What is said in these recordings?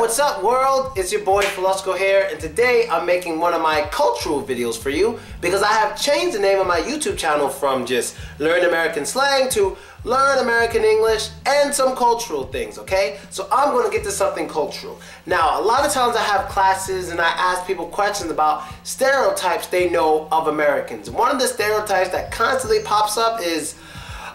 What's up world? It's your boy Flusco here, and today I'm making one of my cultural videos for you because I have changed the name of my YouTube channel from just Learn American Slang to Learn American English and some cultural things, okay? So I'm going to get to something cultural. Now, a lot of times I have classes and I ask people questions about stereotypes they know of Americans. One of the stereotypes that constantly pops up is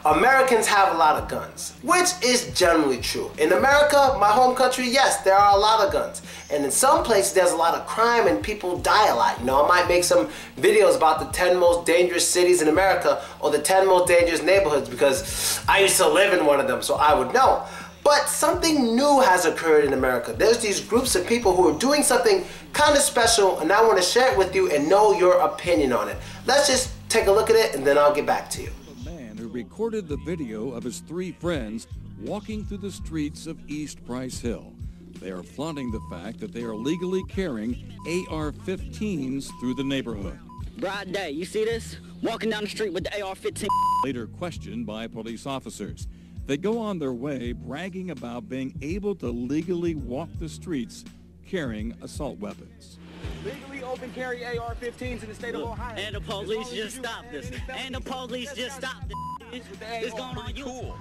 Americans have a lot of guns, which is generally true. In America, my home country, yes, there are a lot of guns. And in some places, there's a lot of crime and people die a lot. You know, I might make some videos about the 10 most dangerous cities in America or the 10 most dangerous neighborhoods because I used to live in one of them, so I would know. But something new has occurred in America. There's these groups of people who are doing something kind of special, and I want to share it with you and know your opinion on it. Let's just take a look at it and then I'll get back to you. Recorded the video of his three friends walking through the streets of East Price Hill. They are flaunting the fact that they are legally carrying AR-15s through the neighborhood. Broad day, you see this? Walking down the street with the AR-15. Later questioned by police officers. They go on their way bragging about being able to legally walk the streets carrying assault weapons. Legally open carry AR-15s in the state of Ohio. And the police just stopped this. And the police just stopped this. It's going on cool.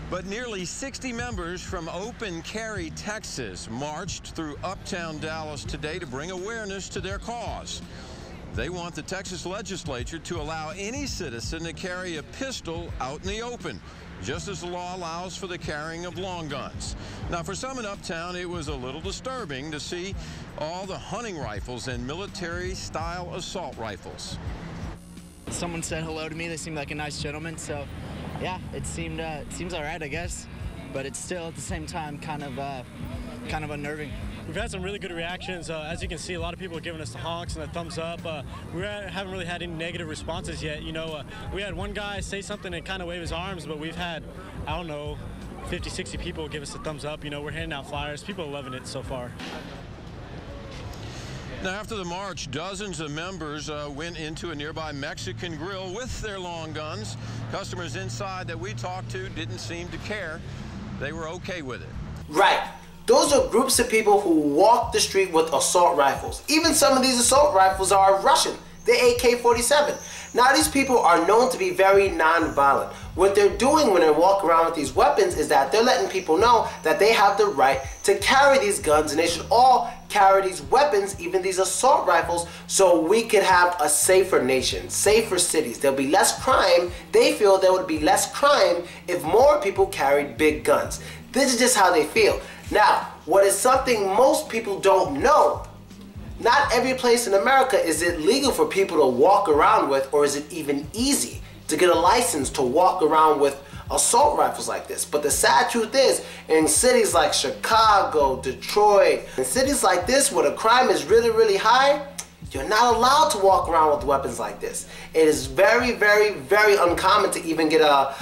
But nearly 60 members from Open Carry, Texas marched through uptown Dallas today to bring awareness to their cause. They want the Texas legislature to allow any citizen to carry a pistol out in the open, just as the law allows for the carrying of long guns. Now, for some in Uptown, it was a little disturbing to see all the hunting rifles and military-style assault rifles. Someone said hello to me. They seemed like a nice gentleman, so yeah, it seems all right, I guess. But it's still at the same time kind of unnerving. We've had some really good reactions. As you can see, a lot of people are giving us the honks and the thumbs up. We haven't really had any negative responses yet. You know, we had one guy say something and kind of wave his arms, but we've had, I don't know, 50, 60 people give us a thumbs up. You know, we're handing out flyers. People are loving it so far. Now, after the march, dozens of members went into a nearby Mexican grill with their long guns. Customers inside that we talked to didn't seem to care. They were okay with it. Right. Those are groups of people who walk the street with assault rifles. Even some of these assault rifles are Russian, the AK-47. Now, these people are known to be very non-violent. What they're doing when they walk around with these weapons is that they're letting people know that they have the right to carry these guns, and they should all carry these weapons, even these assault rifles, so we could have a safer nation, safer cities. There'll be less crime. They feel there would be less crime if more people carried big guns. This is just how they feel. Now, what is something most people don't know, not every place in America is it legal for people to walk around with, or is it even easy to get a license to walk around with assault rifles like this. But the sad truth is, in cities like Chicago, Detroit, in cities like this where the crime is really, really high, you're not allowed to walk around with weapons like this. It is very, very, very uncommon to even get a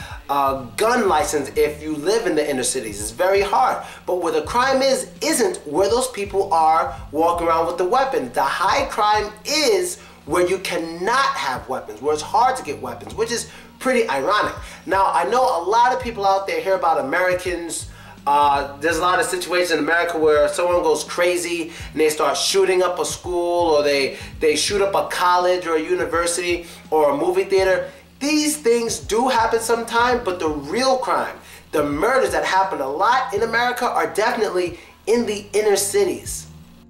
gun license if you live in the inner cities. It's very hard. But where the crime isn't where those people are walking around with the weapons. The high crime is where you cannot have weapons, where it's hard to get weapons, which is pretty ironic. Now, I know a lot of people out there hear about Americans. There's a lot of situations in America where someone goes crazy and they start shooting up a school, or they shoot up a college or a university or a movie theater. These things do happen sometimes, but the real crime, the murders that happen a lot in America, are definitely in the inner cities.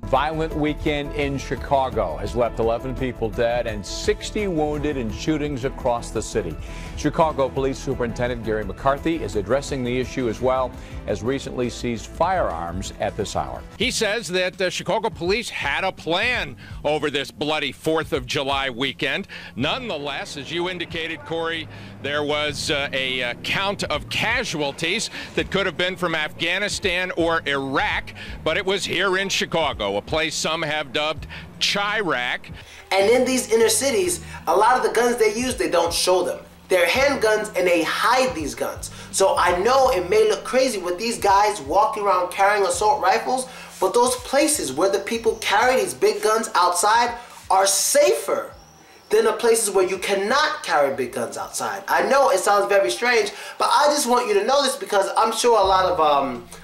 Violent weekend in Chicago has left 11 people dead and 60 wounded in shootings across the city. Chicago Police Superintendent Gary McCarthy is addressing the issue, as well as recently seized firearms at this hour. He says that the Chicago police had a plan over this bloody 4th of July weekend. Nonetheless, as you indicated, Corey, there was a count of casualties that could have been from Afghanistan or Iraq, but it was here in Chicago, a place some have dubbed Chiraq. And in these inner cities, a lot of the guns they use, they don't show them. They're handguns and they hide these guns. So I know it may look crazy with these guys walking around carrying assault rifles, but those places where the people carry these big guns outside are safer than the places where you cannot carry big guns outside. I know it sounds very strange, but I just want you to know this because I'm sure a lot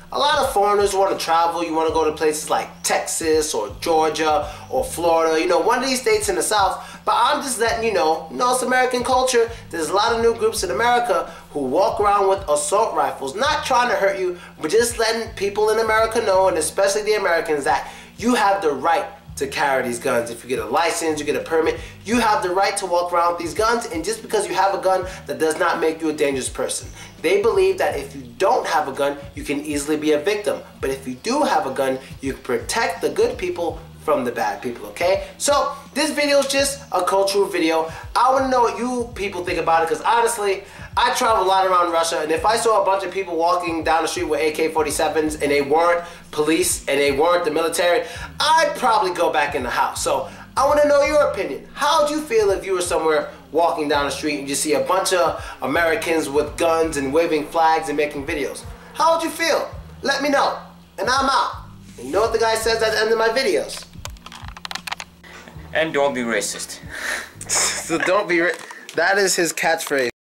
A lot of foreigners want to travel. You want to go to places like Texas or Georgia or Florida, you know, one of these states in the South. But I'm just letting you know, it's American culture. There's a lot of new groups in America who walk around with assault rifles, not trying to hurt you, but just letting people in America know, and especially the Americans, that you have the right to carry these guns. If you get a license, you get a permit, you have the right to walk around with these guns, and just because you have a gun, that does not make you a dangerous person. They believe that if you don't have a gun, you can easily be a victim. But if you do have a gun, you can protect the good people from the bad people, okay? So this video is just a cultural video. I want to know what you people think about it, because honestly, I travel a lot around Russia, and if I saw a bunch of people walking down the street with AK-47s and they weren't police and they weren't the military, I'd probably go back in the house. So I want to know your opinion. How would you feel if you were somewhere walking down the street and you see a bunch of Americans with guns and waving flags and making videos? How would you feel? Let me know. And I'm out. And you know what the guy says at the end of my videos? And don't be racist. So don't be that is his catchphrase.